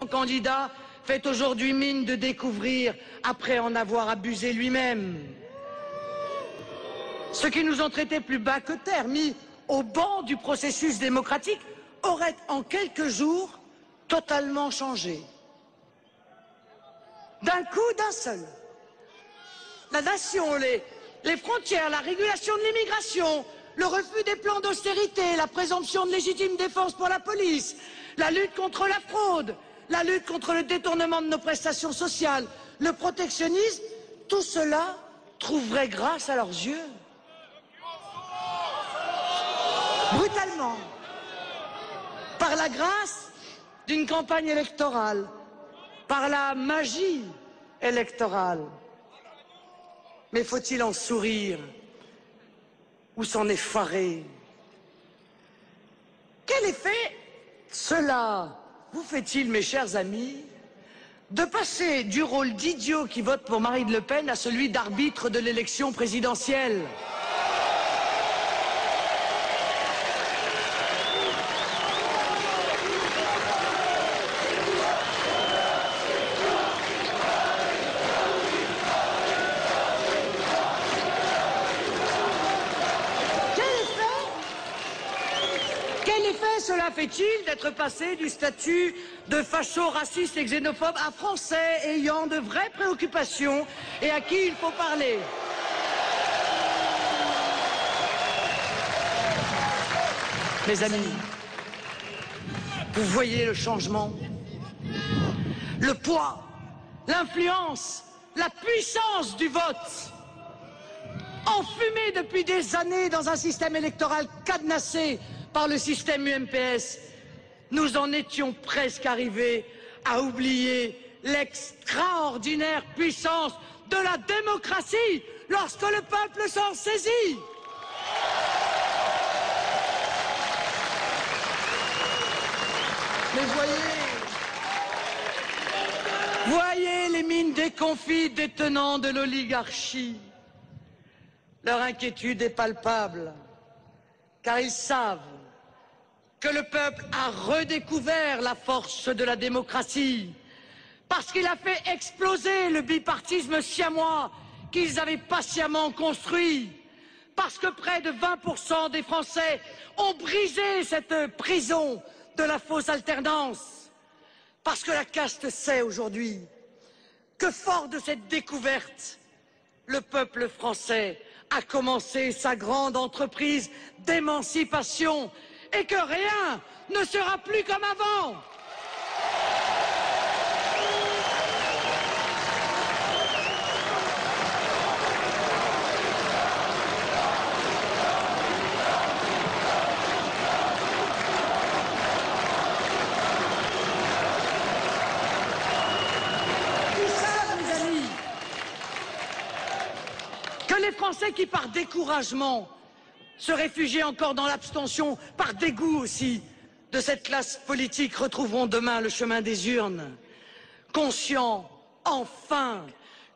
candidat fait aujourd'hui mine de découvrir après en avoir abusé lui-même. Ceux qui nous ont traités plus bas que terre, mis au banc du processus démocratique, auraient en quelques jours totalement changé. D'un coup, d'un seul. La nation, les frontières, la régulation de l'immigration, le refus des plans d'austérité, la présomption de légitime défense pour la police, la lutte contre la fraude, la lutte contre le détournement de nos prestations sociales, le protectionnisme, tout cela trouverait grâce à leurs yeux. Brutalement, par la grâce d'une campagne électorale, par la magie électorale. Mais faut-il en sourire ou s'en effarer? Quel effet cela vous fait-il, mes chers amis, de passer du rôle d'idiot qui vote pour Marine Le Pen à celui d'arbitre de l'élection présidentielle? Cela fait-il d'être passé du statut de facho, raciste et xénophobe à Français ayant de vraies préoccupations et à qui il faut parler? Mes amis, vous voyez le changement, le poids, l'influence, la puissance du vote, enfumé depuis des années dans un système électoral cadenassé par le système UMPS. Nous en étions presque arrivés à oublier l'extraordinaire puissance de la démocratie lorsque le peuple s'en saisit. Mais voyez les mines déconfites des tenants de l'oligarchie. Leur inquiétude est palpable, car ils savent que le peuple a redécouvert la force de la démocratie, parce qu'il a fait exploser le bipartisme siamois qu'ils avaient patiemment construit, parce que près de 20% des Français ont brisé cette prison de la fausse alternance, parce que la caste sait aujourd'hui que fort de cette découverte, le peuple français a commencé sa grande entreprise d'émancipation et que rien ne sera plus comme avant. Ils savent, mes amis, que les Français qui, par découragement, se réfugier encore dans l'abstention, par dégoût aussi de cette classe politique, retrouveront demain le chemin des urnes, conscients enfin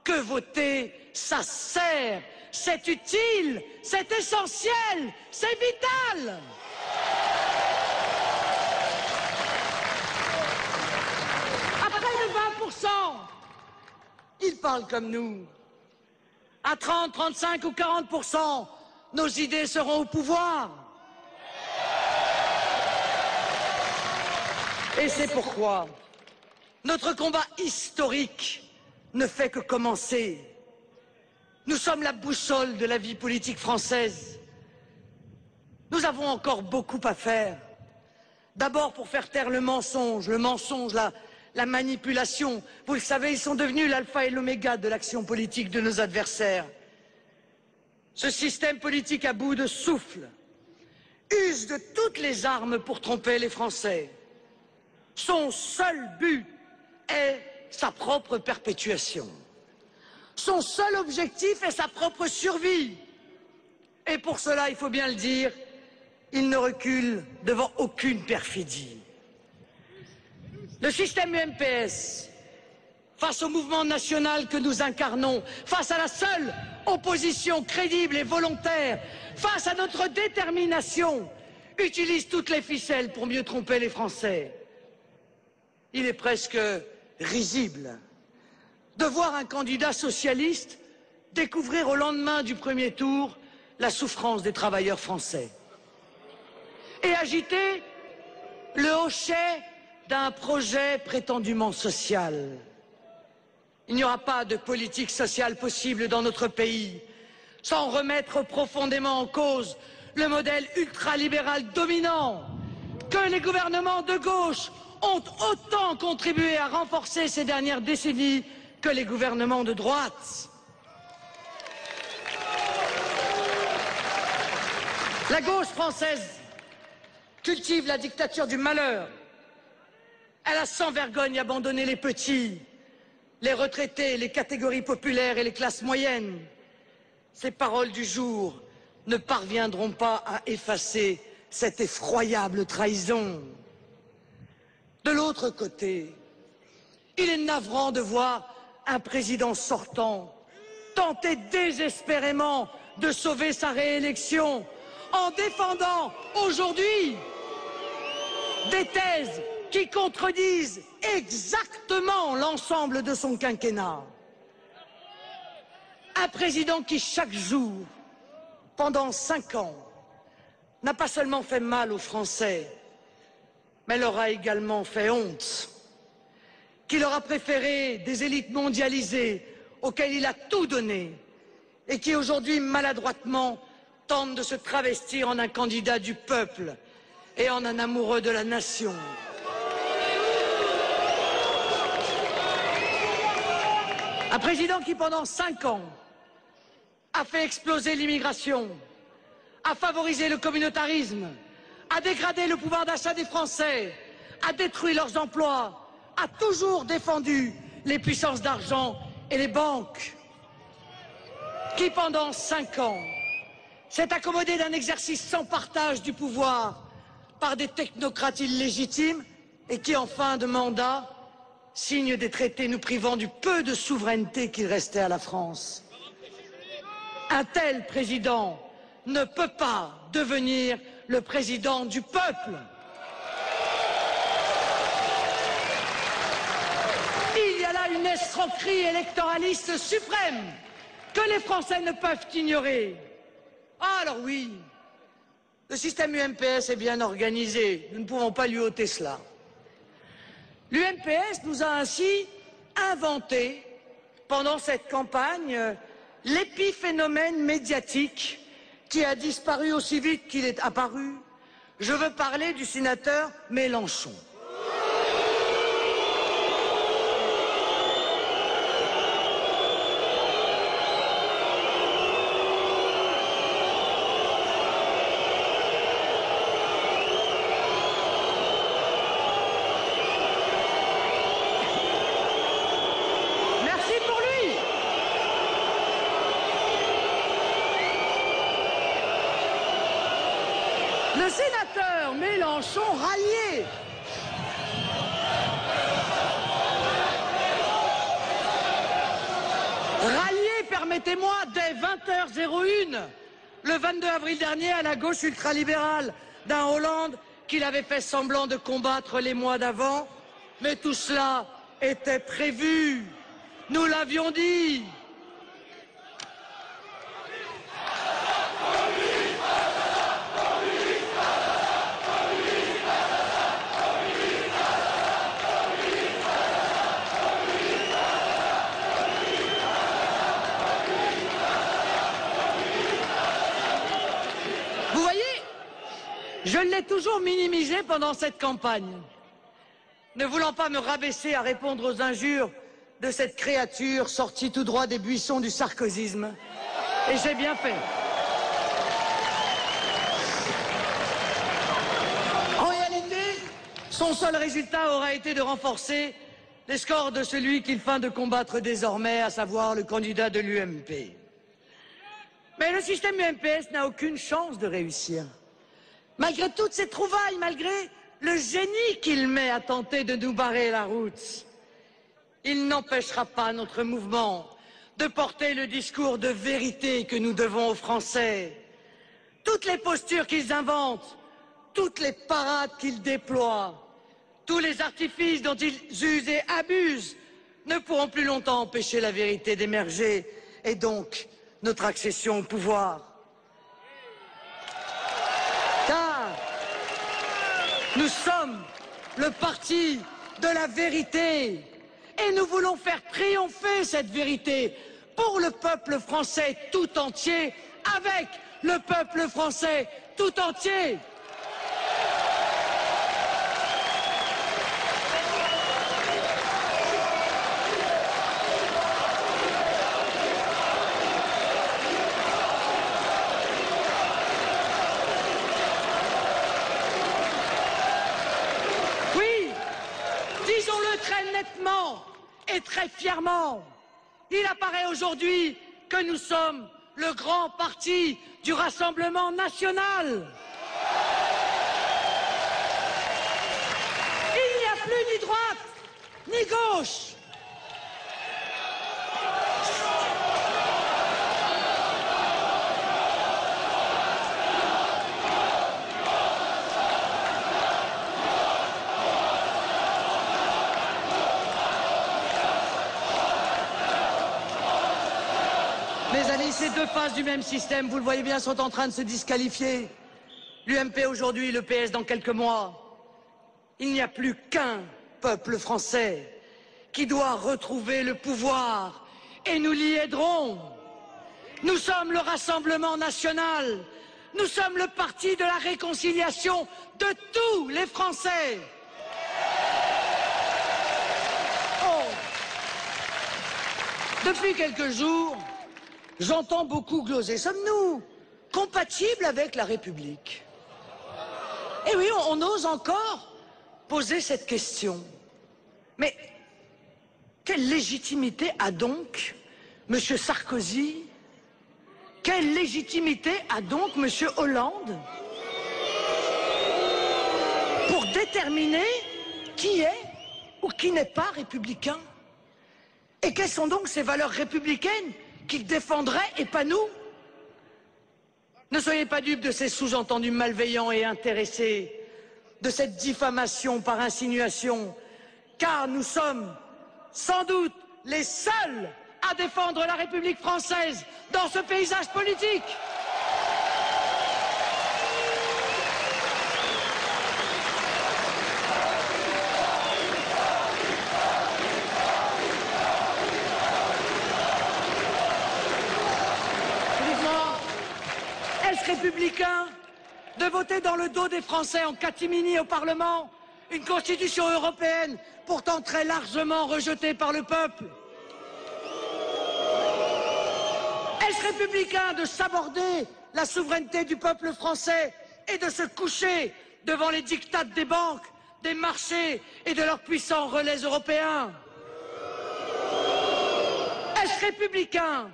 que voter, ça sert, c'est utile, c'est essentiel, c'est vital. Après le 20%, ils parlent comme nous. À 30, 35 ou 40%, nos idées seront au pouvoir. Et c'est pourquoi notre combat historique ne fait que commencer. Nous sommes la boussole de la vie politique française. Nous avons encore beaucoup à faire. D'abord pour faire taire le mensonge, la manipulation. Vous le savez, ils sont devenus l'alpha et l'oméga de l'action politique de nos adversaires. Ce système politique à bout de souffle use de toutes les armes pour tromper les Français. Son seul but est sa propre perpétuation. Son seul objectif est sa propre survie. Et pour cela, il faut bien le dire, il ne recule devant aucune perfidie. Le système UMPS, face au mouvement national que nous incarnons, face à la seule opposition crédible et volontaire, face à notre détermination, utilise toutes les ficelles pour mieux tromper les Français. il est presque risible de voir un candidat socialiste découvrir au lendemain du premier tour la souffrance des travailleurs français et agiter le hochet d'un projet prétendument social. Il n'y aura pas de politique sociale possible dans notre pays sans remettre profondément en cause le modèle ultralibéral dominant que les gouvernements de gauche ont autant contribué à renforcer ces dernières décennies que les gouvernements de droite. La gauche française cultive la dictature du malheur. Elle a sans vergogne abandonné les petits, les retraités, les catégories populaires et les classes moyennes. Ces paroles du jour ne parviendront pas à effacer cette effroyable trahison. De l'autre côté, il est navrant de voir un président sortant tenter désespérément de sauver sa réélection en défendant aujourd'hui des thèses qui contredisent exactement l'ensemble de son quinquennat. Un président qui, chaque jour, pendant 5 ans, n'a pas seulement fait mal aux Français, mais leur a également fait honte, qui leur a préféré des élites mondialisées auxquelles il a tout donné et qui aujourd'hui, maladroitement, tente de se travestir en un candidat du peuple et en un amoureux de la nation. Un président qui, pendant 5 ans, a fait exploser l'immigration, a favorisé le communautarisme, a dégradé le pouvoir d'achat des Français, a détruit leurs emplois, a toujours défendu les puissances d'argent et les banques, qui, pendant 5 ans, s'est accommodé d'un exercice sans partage du pouvoir par des technocrates illégitimes et qui, en fin de mandat, signe des traités nous privant du peu de souveraineté qu'il restait à la France. Un tel président ne peut pas devenir le président du peuple. Il y a là une escroquerie électoraliste suprême que les Français ne peuvent ignorer. Ah, alors oui, le système UMPS est bien organisé, nous ne pouvons pas lui ôter cela. L'UMPS nous a ainsi inventé, pendant cette campagne, l'épiphénomène médiatique qui a disparu aussi vite qu'il est apparu. Je veux parler du sénateur Mélenchon. Le sénateur Mélenchon rallié. Rallié, permettez-moi, dès 20h01, le 22 avril dernier, à la gauche ultralibérale d'un Hollande qu'il avait fait semblant de combattre les mois d'avant. Mais tout cela était prévu. Nous l'avions dit. Je l'ai toujours minimisé pendant cette campagne, ne voulant pas me rabaisser à répondre aux injures de cette créature sortie tout droit des buissons du sarkozysme. Et j'ai bien fait. En réalité, son seul résultat aura été de renforcer les scores de celui qu'il feint de combattre désormais, à savoir le candidat de l'UMP. Mais le système UMPS n'a aucune chance de réussir. Malgré toutes ces trouvailles, malgré le génie qu'il met à tenter de nous barrer la route, il n'empêchera pas notre mouvement de porter le discours de vérité que nous devons aux Français. Toutes les postures qu'ils inventent, toutes les parades qu'ils déploient, tous les artifices dont ils usent et abusent ne pourront plus longtemps empêcher la vérité d'émerger et donc notre accession au pouvoir. Car nous sommes le parti de la vérité et nous voulons faire triompher cette vérité pour le peuple français tout entier, avec le peuple français tout entier. Disons-le très nettement et très fièrement, il apparaît aujourd'hui que nous sommes le grand parti du Rassemblement national. Il n'y a plus ni droite ni gauche. Mes amis, ces deux faces du même système, vous le voyez bien, sont en train de se disqualifier. L'UMP aujourd'hui, le PS dans quelques mois. Il n'y a plus qu'un peuple français qui doit retrouver le pouvoir et nous l'y aiderons. Nous sommes le Rassemblement national. Nous sommes le parti de la réconciliation de tous les Français. Oh. Depuis quelques jours, j'entends beaucoup gloser. Sommes-nous compatibles avec la République? Eh oui, on ose encore poser cette question. Mais quelle légitimité a donc M. Sarkozy? Quelle légitimité a donc M. Hollande pour déterminer qui est ou qui n'est pas républicain? Et quelles sont donc ces valeurs républicaines qu'ils défendraient et pas nous? Ne soyez pas dupes de ces sous-entendus malveillants et intéressés, de cette diffamation par insinuation, car nous sommes sans doute les seuls à défendre la République française dans ce paysage politique. Est-ce républicain de voter dans le dos des Français en catimini au Parlement une constitution européenne pourtant très largement rejetée par le peuple? Est-ce républicain de s'aborder la souveraineté du peuple français et de se coucher devant les diktats des banques, des marchés et de leurs puissants relais européens? Est-ce républicain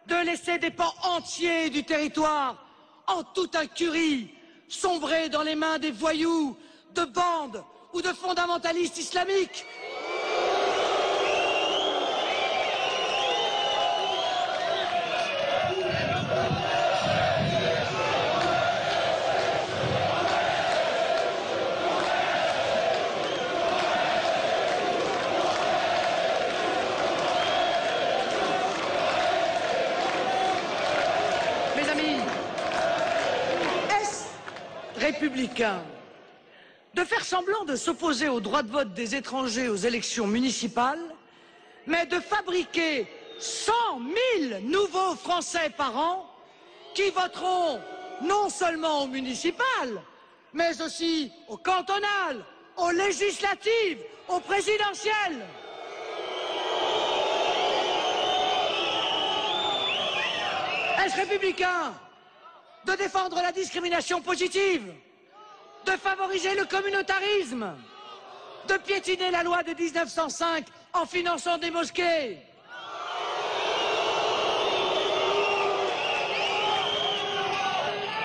de laisser des pans entiers du territoire en toute incurie, sombrer dans les mains des voyous, de bandes ou de fondamentalistes islamiques? Mes amis, républicain de faire semblant de s'opposer au droit de vote des étrangers aux élections municipales, mais de fabriquer 100 000 nouveaux Français par an qui voteront non seulement aux municipales, mais aussi aux cantonales, aux législatives, aux présidentielles. Est-ce républicain de défendre la discrimination positive, de favoriser le communautarisme, de piétiner la loi de 1905 en finançant des mosquées?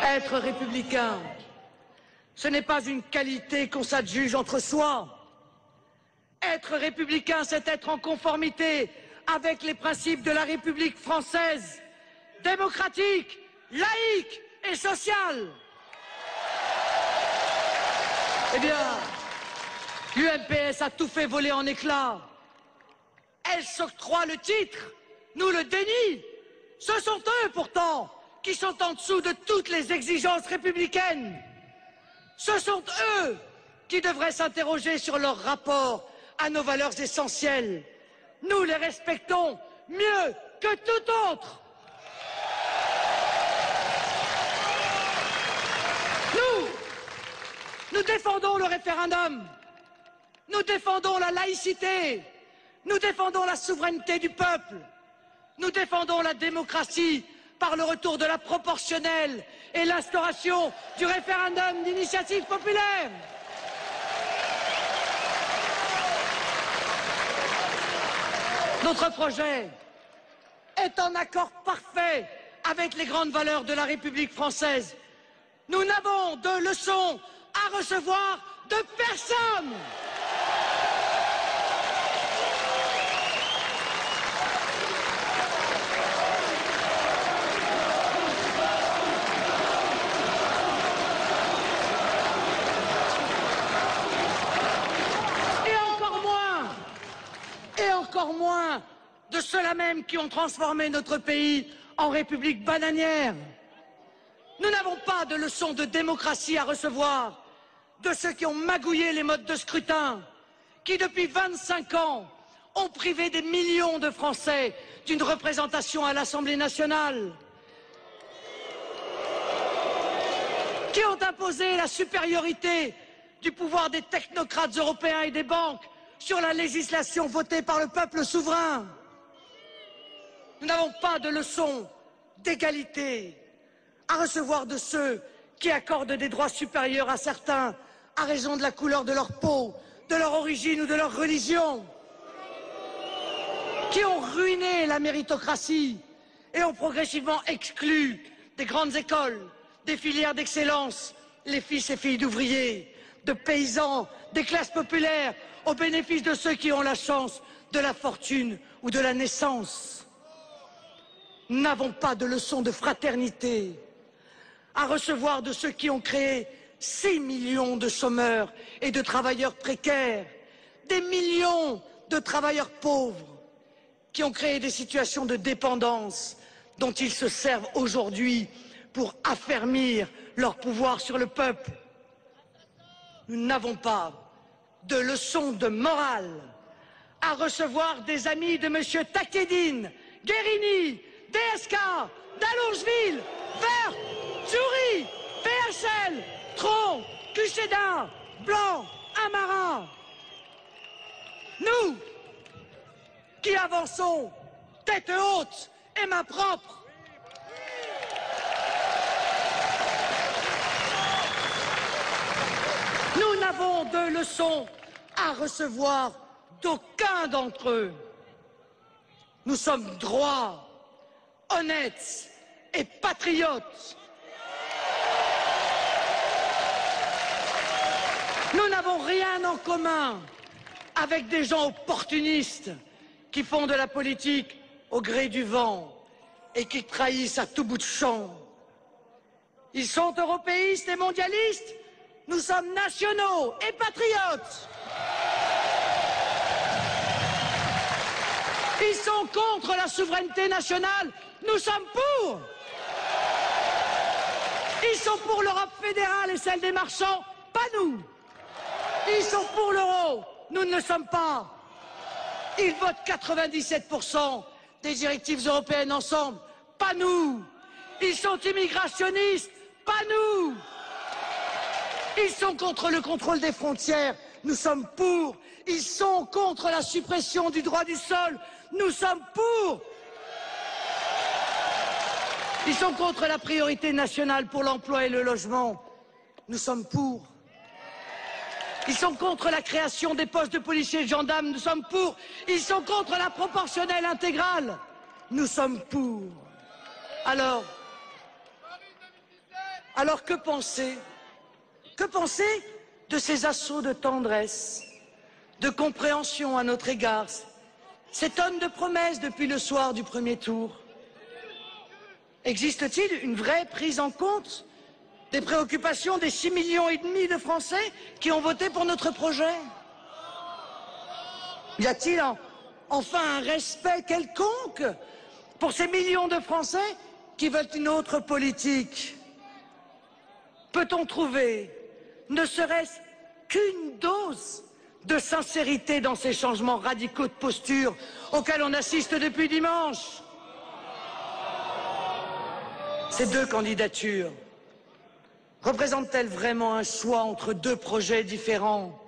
Être républicain, ce n'est pas une qualité qu'on s'adjuge entre soi. Être républicain, c'est être en conformité avec les principes de la République française, démocratique, laïque et sociale. Eh bien, L'UMPS a tout fait voler en éclats. Elle s'octroie le titre, nous le dénie. Ce sont eux pourtant qui sont en dessous de toutes les exigences républicaines. Ce sont eux qui devraient s'interroger sur leur rapport à nos valeurs essentielles. Nous les respectons mieux que tout autre. Nous défendons le référendum. Nous défendons la laïcité. Nous défendons la souveraineté du peuple. Nous défendons la démocratie par le retour de la proportionnelle et l'instauration du référendum d'initiative populaire. Notre projet est en accord parfait avec les grandes valeurs de la République française. Nous n'avons de leçons à recevoir de personne. Et encore moins de ceux-là même qui ont transformé notre pays en république bananière. Nous n'avons pas de leçons de démocratie à recevoir de ceux qui ont magouillé les modes de scrutin, qui depuis 25 ans ont privé des millions de Français d'une représentation à l'Assemblée nationale, qui ont imposé la supériorité du pouvoir des technocrates européens et des banques sur la législation votée par le peuple souverain. Nous n'avons pas de leçons d'égalité à recevoir de ceux qui accordent des droits supérieurs à certains à raison de la couleur de leur peau, de leur origine ou de leur religion, qui ont ruiné la méritocratie et ont progressivement exclu des grandes écoles, des filières d'excellence, les fils et filles d'ouvriers, de paysans, des classes populaires, au bénéfice de ceux qui ont la chance de la fortune ou de la naissance. Nous n'avons pas de leçons de fraternité à recevoir de ceux qui ont créé 6 millions de chômeurs et de travailleurs précaires, des millions de travailleurs pauvres, qui ont créé des situations de dépendance dont ils se servent aujourd'hui pour affermir leur pouvoir sur le peuple. Nous n'avons pas de leçons de morale à recevoir des amis de M. Takedine, Guérini, DSK, Dallongeville, Vert, Souris, PHL, Tron, Cuchéda, Blanc, Amarin. Nous, qui avançons tête haute et main propre, nous n'avons de leçons à recevoir d'aucun d'entre eux. Nous sommes droits, honnêtes et patriotes. Nous n'avons rien en commun avec des gens opportunistes qui font de la politique au gré du vent et qui trahissent à tout bout de champ. Ils sont européistes et mondialistes, nous sommes nationaux et patriotes. Ils sont contre la souveraineté nationale, nous sommes pour. Ils sont pour l'Europe fédérale et celle des marchands, pas nous. Ils sont pour l'euro, nous ne le sommes pas. Ils votent 97% des directives européennes ensemble, pas nous. Ils sont immigrationnistes, pas nous. Ils sont contre le contrôle des frontières, nous sommes pour. Ils sont contre la suppression du droit du sol, nous sommes pour. Ils sont contre la priorité nationale pour l'emploi et le logement, nous sommes pour. Ils sont contre la création des postes de policiers et de gendarmes, nous sommes pour. Ils sont contre la proportionnelle intégrale, nous sommes pour. Alors que penser? Que penser de ces assauts de tendresse, de compréhension à notre égard, ces tonnes de promesses depuis le soir du premier tour? Existe-t-il une vraie prise en compte des préoccupations des 6,5 millions de Français qui ont voté pour notre projet? Y a-t-il enfin un respect quelconque pour ces millions de Français qui veulent une autre politique? Peut-on trouver, ne serait-ce qu'une dose de sincérité dans ces changements radicaux de posture auxquels on assiste depuis dimanche? Ces deux candidatures représentent-elles vraiment un choix entre deux projets différents,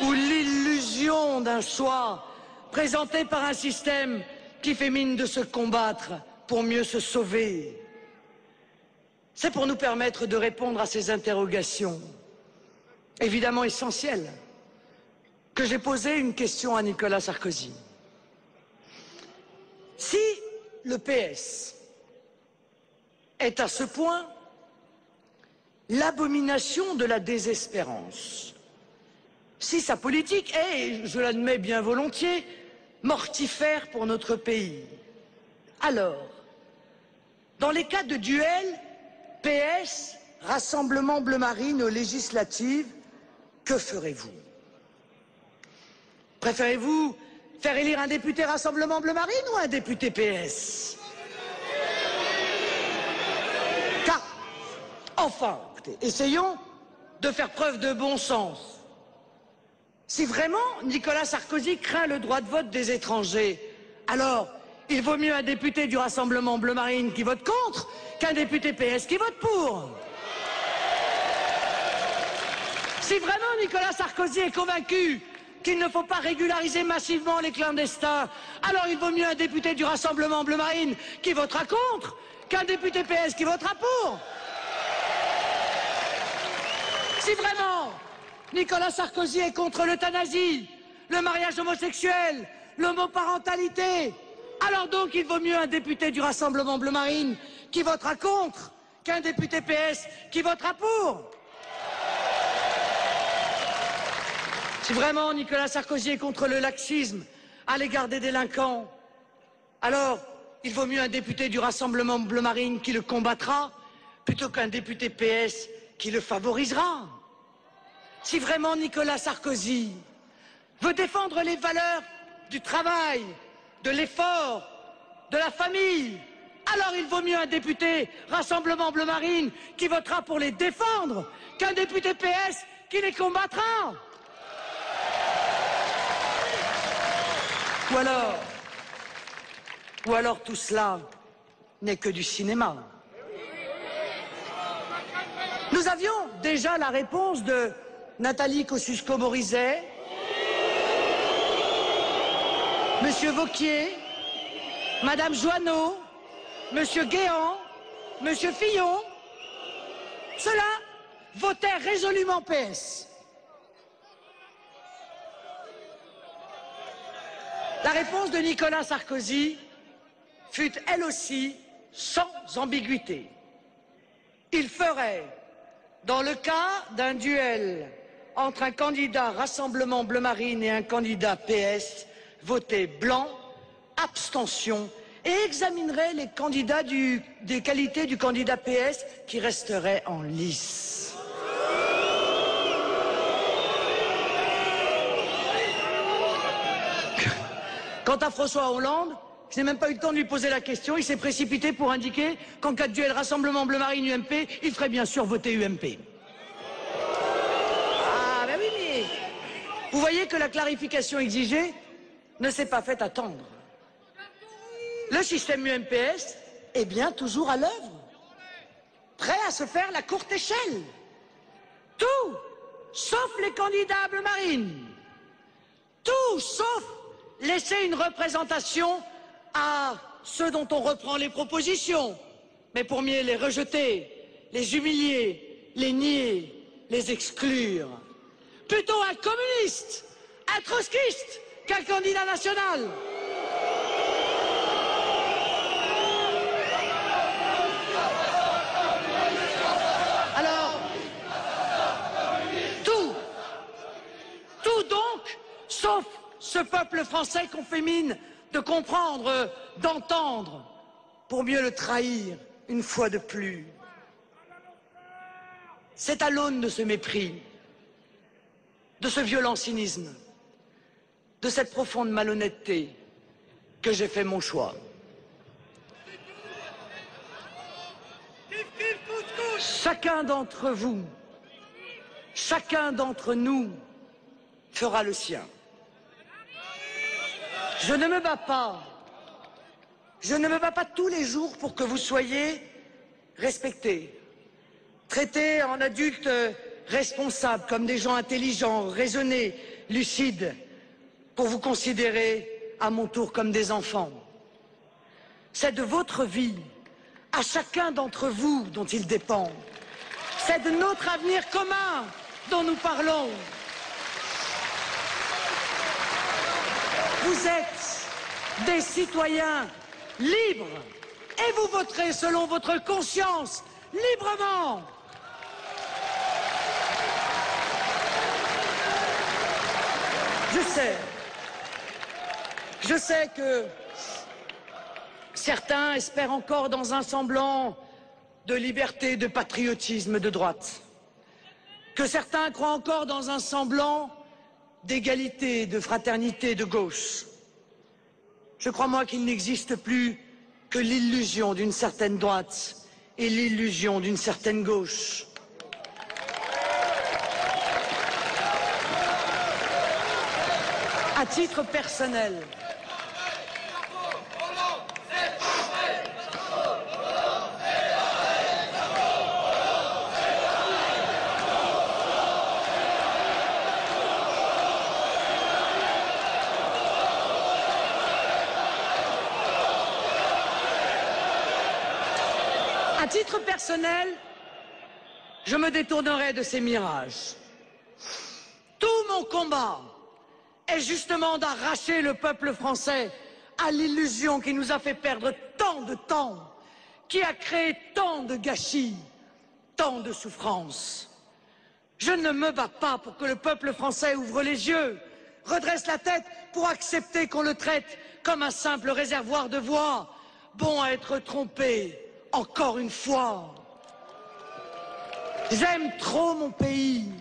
ou l'illusion d'un choix présenté par un système qui fait mine de se combattre pour mieux se sauver? C'est pour nous permettre de répondre à ces interrogations, évidemment essentielles, que j'ai posé une question à Nicolas Sarkozy. Si le PS est à ce point l'abomination de la désespérance, si sa politique est, je l'admets bien volontiers, mortifère pour notre pays, alors, dans les cas de duel PS, Rassemblement Bleu Marine aux législatives, que ferez-vous? Préférez-vous faire élire un député Rassemblement Bleu Marine ou un député PS? Car, enfin, écoutez, essayons de faire preuve de bon sens. Si vraiment Nicolas Sarkozy craint le droit de vote des étrangers, alors il vaut mieux un député du Rassemblement Bleu Marine qui vote contre qu'un député PS qui vote pour. Si vraiment Nicolas Sarkozy est convaincu qu'il ne faut pas régulariser massivement les clandestins, alors il vaut mieux un député du Rassemblement Bleu Marine qui votera contre qu'un député PS qui votera pour. Si vraiment Nicolas Sarkozy est contre l'euthanasie, le mariage homosexuel, l'homoparentalité, alors donc il vaut mieux un député du Rassemblement Bleu Marine qui votera contre qu'un député PS qui votera pour. Si vraiment Nicolas Sarkozy est contre le laxisme à l'égard des délinquants, alors il vaut mieux un député du Rassemblement Bleu Marine qui le combattra plutôt qu'un député PS qui le favorisera. Si vraiment Nicolas Sarkozy veut défendre les valeurs du travail, de l'effort, de la famille, alors il vaut mieux un député Rassemblement Bleu Marine qui votera pour les défendre qu'un député PS qui les combattra. Ou alors tout cela n'est que du cinéma. Nous avions déjà la réponse de Nathalie Kosciusko-Morizet, Monsieur Wauquiez, Madame Joanneau, Monsieur Guéant, Monsieur Fillon. Ceux-là votèrent résolument PS. La réponse de Nicolas Sarkozy fut elle aussi sans ambiguïté. Il ferait, dans le cas d'un duel entre un candidat Rassemblement Bleu Marine et un candidat PS, voter blanc, abstention, et examinerait les candidats des qualités du candidat PS qui resterait en lice. Quant à François Hollande, je n'ai même pas eu le temps de lui poser la question, il s'est précipité pour indiquer qu'en cas de duel Rassemblement Bleu Marine UMP, il ferait bien sûr voter UMP. Ah ben oui, mais vous voyez que la clarification exigée ne s'est pas faite attendre. Le système UMPS est bien toujours à l'œuvre, prêt à se faire la courte échelle. Tout, sauf les candidats à Bleu Marine. Tout, sauf laisser une représentation à ceux dont on reprend les propositions, mais pour mieux les rejeter, les humilier, les nier, les exclure. Plutôt un communiste, un trotskiste qu'un candidat national. Alors, tout donc, sauf ce peuple français qu'on fait mine de comprendre, d'entendre, pour mieux le trahir une fois de plus. C'est à l'aune de ce mépris, de ce violent cynisme, de cette profonde malhonnêteté que j'ai fait mon choix. Chacun d'entre vous, chacun d'entre nous fera le sien. Je ne me bats pas. Je ne me bats pas tous les jours pour que vous soyez respectés, traités en adultes responsables, comme des gens intelligents, raisonnés, lucides, pour vous considérer à mon tour comme des enfants. C'est de votre vie, à chacun d'entre vous, dont il dépend. C'est de notre avenir commun dont nous parlons. Vous êtes des citoyens libres et vous voterez selon votre conscience, librement. Je sais que certains espèrent encore dans un semblant de liberté et de patriotisme de droite, que certains croient encore dans un semblant d'égalité, de fraternité de gauche. Je crois, moi, qu'il n'existe plus que l'illusion d'une certaine droite et l'illusion d'une certaine gauche. À titre personnel, je me détournerai de ces mirages. Tout mon combat est justement d'arracher le peuple français à l'illusion qui nous a fait perdre tant de temps, qui a créé tant de gâchis, tant de souffrances. Je ne me bats pas pour que le peuple français ouvre les yeux, redresse la tête pour accepter qu'on le traite comme un simple réservoir de voix, bon à être trompé, encore une fois. J'aime trop mon pays.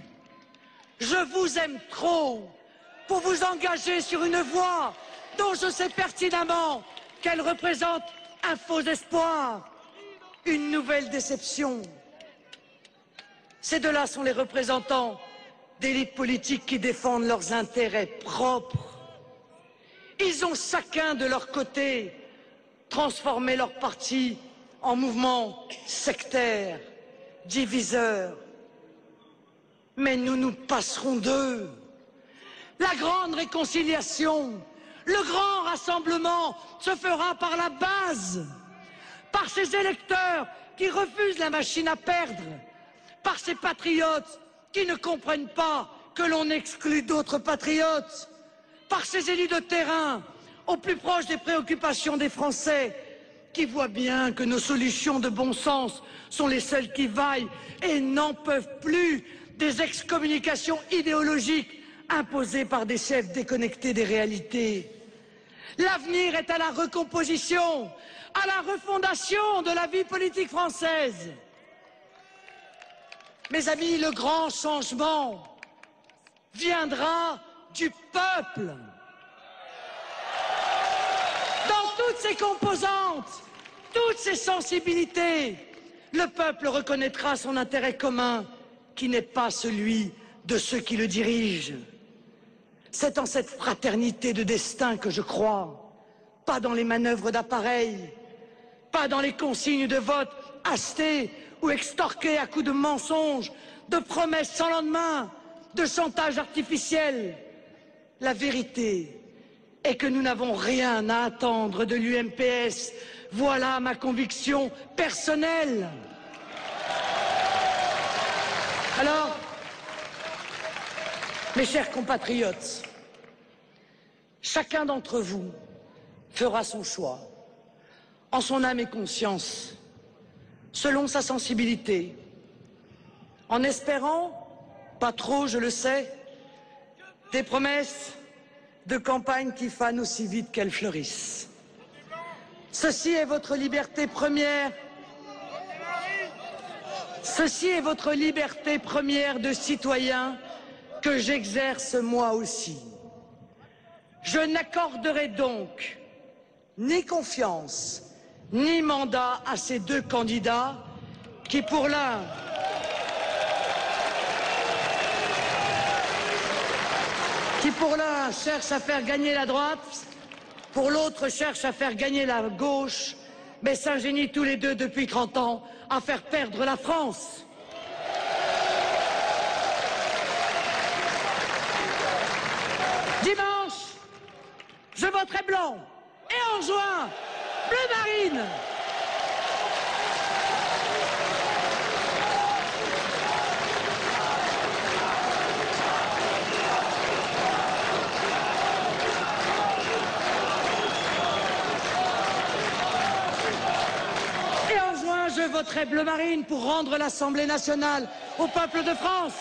Je vous aime trop pour vous engager sur une voie dont je sais pertinemment qu'elle représente un faux espoir, une nouvelle déception. Ces deux-là sont les représentants d'élites politiques qui défendent leurs intérêts propres. Ils ont chacun de leur côté transformé leur parti en mouvement sectaire, diviseur. Mais nous nous passerons d'eux. La grande réconciliation, le grand rassemblement se fera par la base, par ces électeurs qui refusent la machine à perdre, par ces patriotes qui ne comprennent pas que l'on exclut d'autres patriotes, par ces élus de terrain au plus proche des préoccupations des Français, qui voient bien que nos solutions de bon sens sont les seules qui vaillent et n'en peuvent plus des excommunications idéologiques imposées par des chefs déconnectés des réalités. L'avenir est à la recomposition, à la refondation de la vie politique française. Mes amis, le grand changement viendra du peuple. Dans toutes ses composantes, toutes ses sensibilités, le peuple reconnaîtra son intérêt commun, qui n'est pas celui de ceux qui le dirigent. C'est en cette fraternité de destin que je crois, pas dans les manœuvres d'appareil, pas dans les consignes de vote achetées ou extorquées à coups de mensonges, de promesses sans lendemain, de chantage artificiel. La vérité est que nous n'avons rien à attendre de l'UMPS. Voilà ma conviction personnelle. Alors, mes chers compatriotes, chacun d'entre vous fera son choix, en son âme et conscience, selon sa sensibilité, en espérant, pas trop je le sais, des promesses de campagne qui fanent aussi vite qu'elles fleurissent. Ceci est votre liberté première. Ceci est votre liberté première de citoyen que j'exerce moi aussi. Je n'accorderai donc ni confiance, ni mandat à ces deux candidats qui, pour l'un, cherchent à faire gagner la droite, pour l'autre cherchent à faire gagner la gauche, mais s'ingénient tous les deux depuis 30 ans à faire perdre la France. Dimanche, je voterai blanc et en juin, bleu marine. Et en juin, je voterai bleu marine pour rendre l'Assemblée nationale au peuple de France.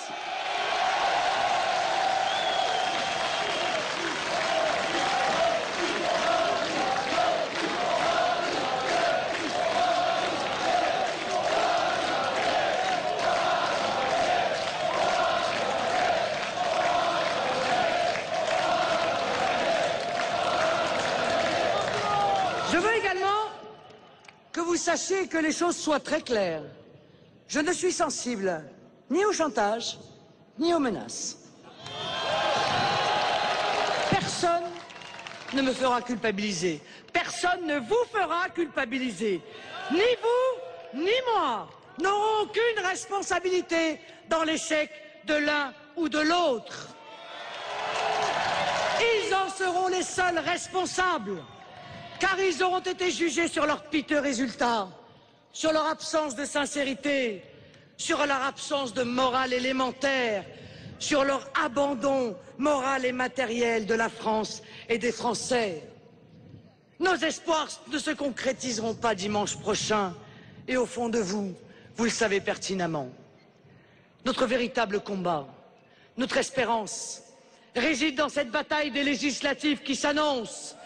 Je veux également que vous sachiez que les choses soient très claires. Je ne suis sensible ni au chantage, ni aux menaces. Personne ne me fera culpabiliser. Personne ne vous fera culpabiliser. Ni vous, ni moi n'aurons aucune responsabilité dans l'échec de l'un ou de l'autre. Ils en seront les seuls responsables. Car ils auront été jugés sur leurs piteux résultats, sur leur absence de sincérité, sur leur absence de morale élémentaire, sur leur abandon moral et matériel de la France et des Français. Nos espoirs ne se concrétiseront pas dimanche prochain, et au fond de vous, vous le savez pertinemment. Notre véritable combat, notre espérance, réside dans cette bataille des législatives qui s'annonce,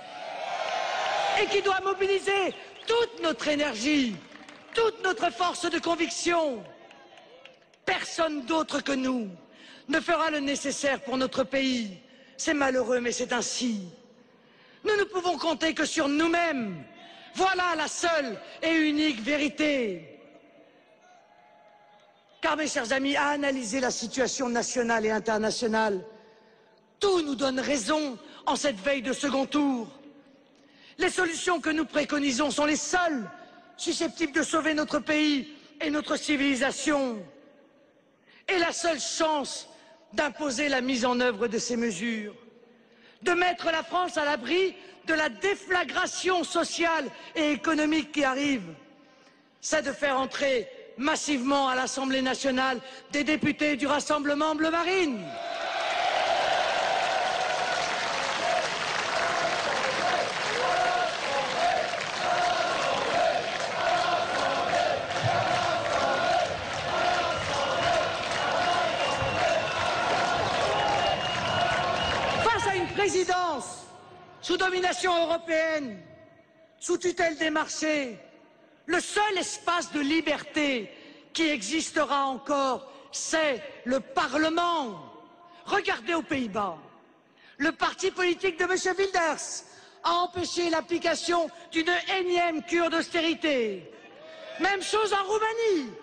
et qui doit mobiliser toute notre énergie, toute notre force de conviction. Personne d'autre que nous ne fera le nécessaire pour notre pays. C'est malheureux, mais c'est ainsi. Nous ne pouvons compter que sur nous-mêmes. Voilà la seule et unique vérité. Car, mes chers amis, à analyser la situation nationale et internationale, tout nous donne raison en cette veille de second tour. Les solutions que nous préconisons sont les seules susceptibles de sauver notre pays et notre civilisation. Et la seule chance d'imposer la mise en œuvre de ces mesures, de mettre la France à l'abri de la déflagration sociale et économique qui arrive, c'est de faire entrer massivement à l'Assemblée nationale des députés du Rassemblement Bleu Marine. Présidence sous domination européenne, sous tutelle des marchés, le seul espace de liberté qui existera encore, c'est le Parlement. Regardez aux Pays-Bas. Le parti politique de M. Wilders a empêché l'application d'une énième cure d'austérité. Même chose en Roumanie.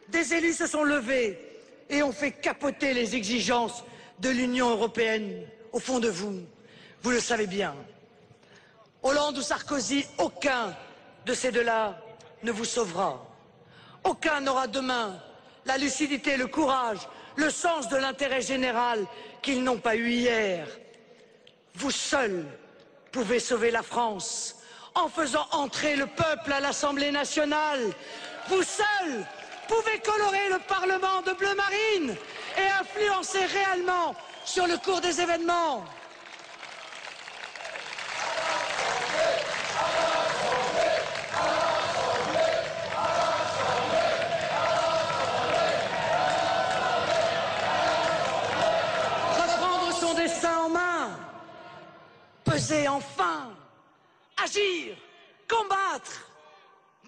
Des élus se sont levés et ont fait capoter les exigences de l'Union européenne. Au fond de vous, vous le savez bien. Hollande ou Sarkozy, aucun de ces deux-là ne vous sauvera. Aucun n'aura demain la lucidité, le courage, le sens de l'intérêt général qu'ils n'ont pas eu hier. Vous seuls pouvez sauver la France en faisant entrer le peuple à l'Assemblée nationale. Vous seuls pouvez colorer le Parlement de bleu marine et influencer réellement sur le cours des événements. Reprendre son destin en main, peser enfin, agir, combattre,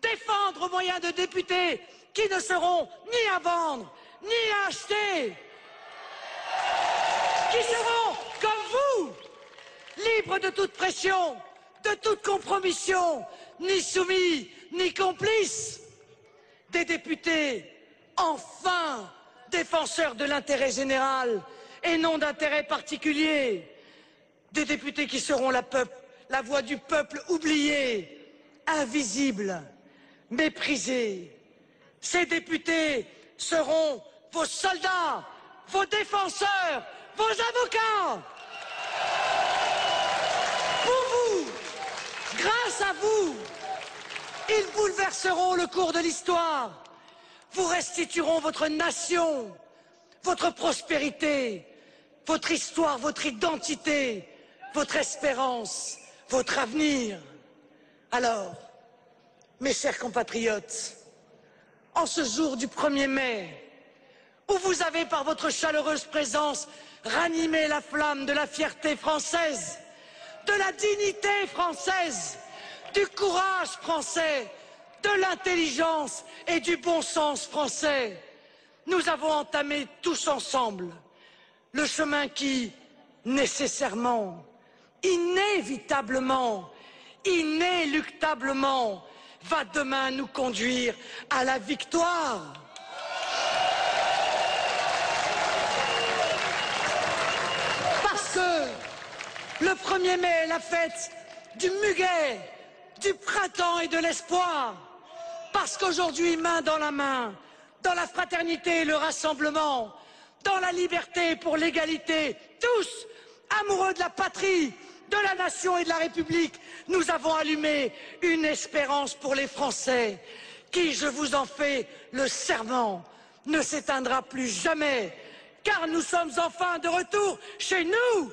défendre aux moyens de députés qui ne seront ni à vendre, ni à acheter, qui seront, comme vous, libres de toute pression, de toute compromission, ni soumis, ni complices. Des députés, enfin, défenseurs de l'intérêt général et non d'intérêts particuliers. Des députés qui seront la voix du peuple oublié, invisible, méprisé. Ces députés seront vos soldats, vos défenseurs, vos avocats. Pour vous, grâce à vous, ils bouleverseront le cours de l'histoire. Vous restitueront votre nation, votre prospérité, votre histoire, votre identité, votre espérance, votre avenir. Alors, mes chers compatriotes, en ce jour du 1er mai, où vous avez par votre chaleureuse présence ranimé la flamme de la fierté française, de la dignité française, du courage français, de l'intelligence et du bon sens français, nous avons entamé tous ensemble le chemin qui, nécessairement, inévitablement, inéluctablement, va demain nous conduire à la victoire. Parce que le 1er mai est la fête du muguet, du printemps et de l'espoir. Parce qu'aujourd'hui, main dans la main, dans la fraternité et le rassemblement, dans la liberté pour l'égalité, tous amoureux de la patrie, de la nation et de la République, nous avons allumé une espérance pour les Français qui, je vous en fais le serment, ne s'éteindra plus jamais, car nous sommes enfin de retour chez nous.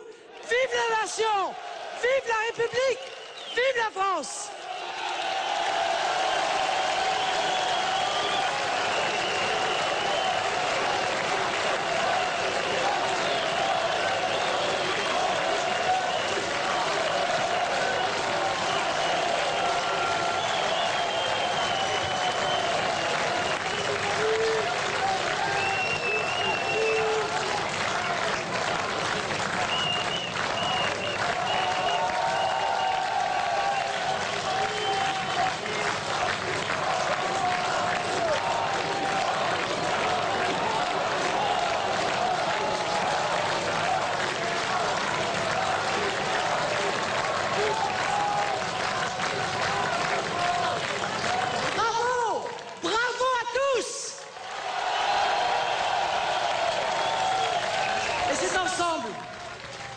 Vive la nation, vive la République, vive la France!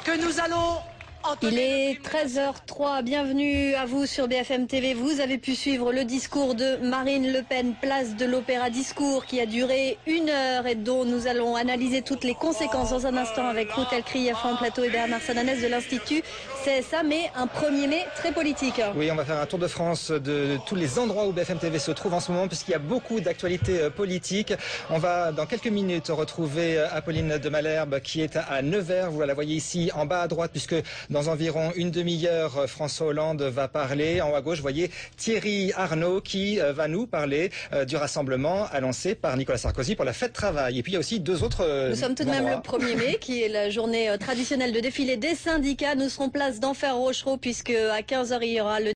Que nous allons Il est 13h03, bienvenue à vous sur BFM TV. Vous avez pu suivre le discours de Marine Le Pen, place de l'Opéra, discours qui a duré 1 heure et dont nous allons analyser toutes les conséquences dans un instant avec Ruth Elkry, Franck Plateau et Bernard Sananès de l'Institut CSA, mais un 1er mai très politique. Oui, on va faire un tour de France de tous les endroits où BFM TV se trouve en ce moment, puisqu'il y a beaucoup d'actualités politiques. On va dans quelques minutes retrouver Apolline de Malherbe qui est à Nevers. Vous la voyez ici en bas à droite, puisque dans environ une demi-heure, François Hollande va parler. En haut à gauche, vous voyez Thierry Arnaud qui va nous parler du rassemblement annoncé par Nicolas Sarkozy pour la fête travail. Et puis il y a aussi deux autres Nous sommes tout de même le 1er mai, qui est la journée traditionnelle de défilé des syndicats. Nous serons place d'Enfer Rochereau, puisque à 15h, il y aura le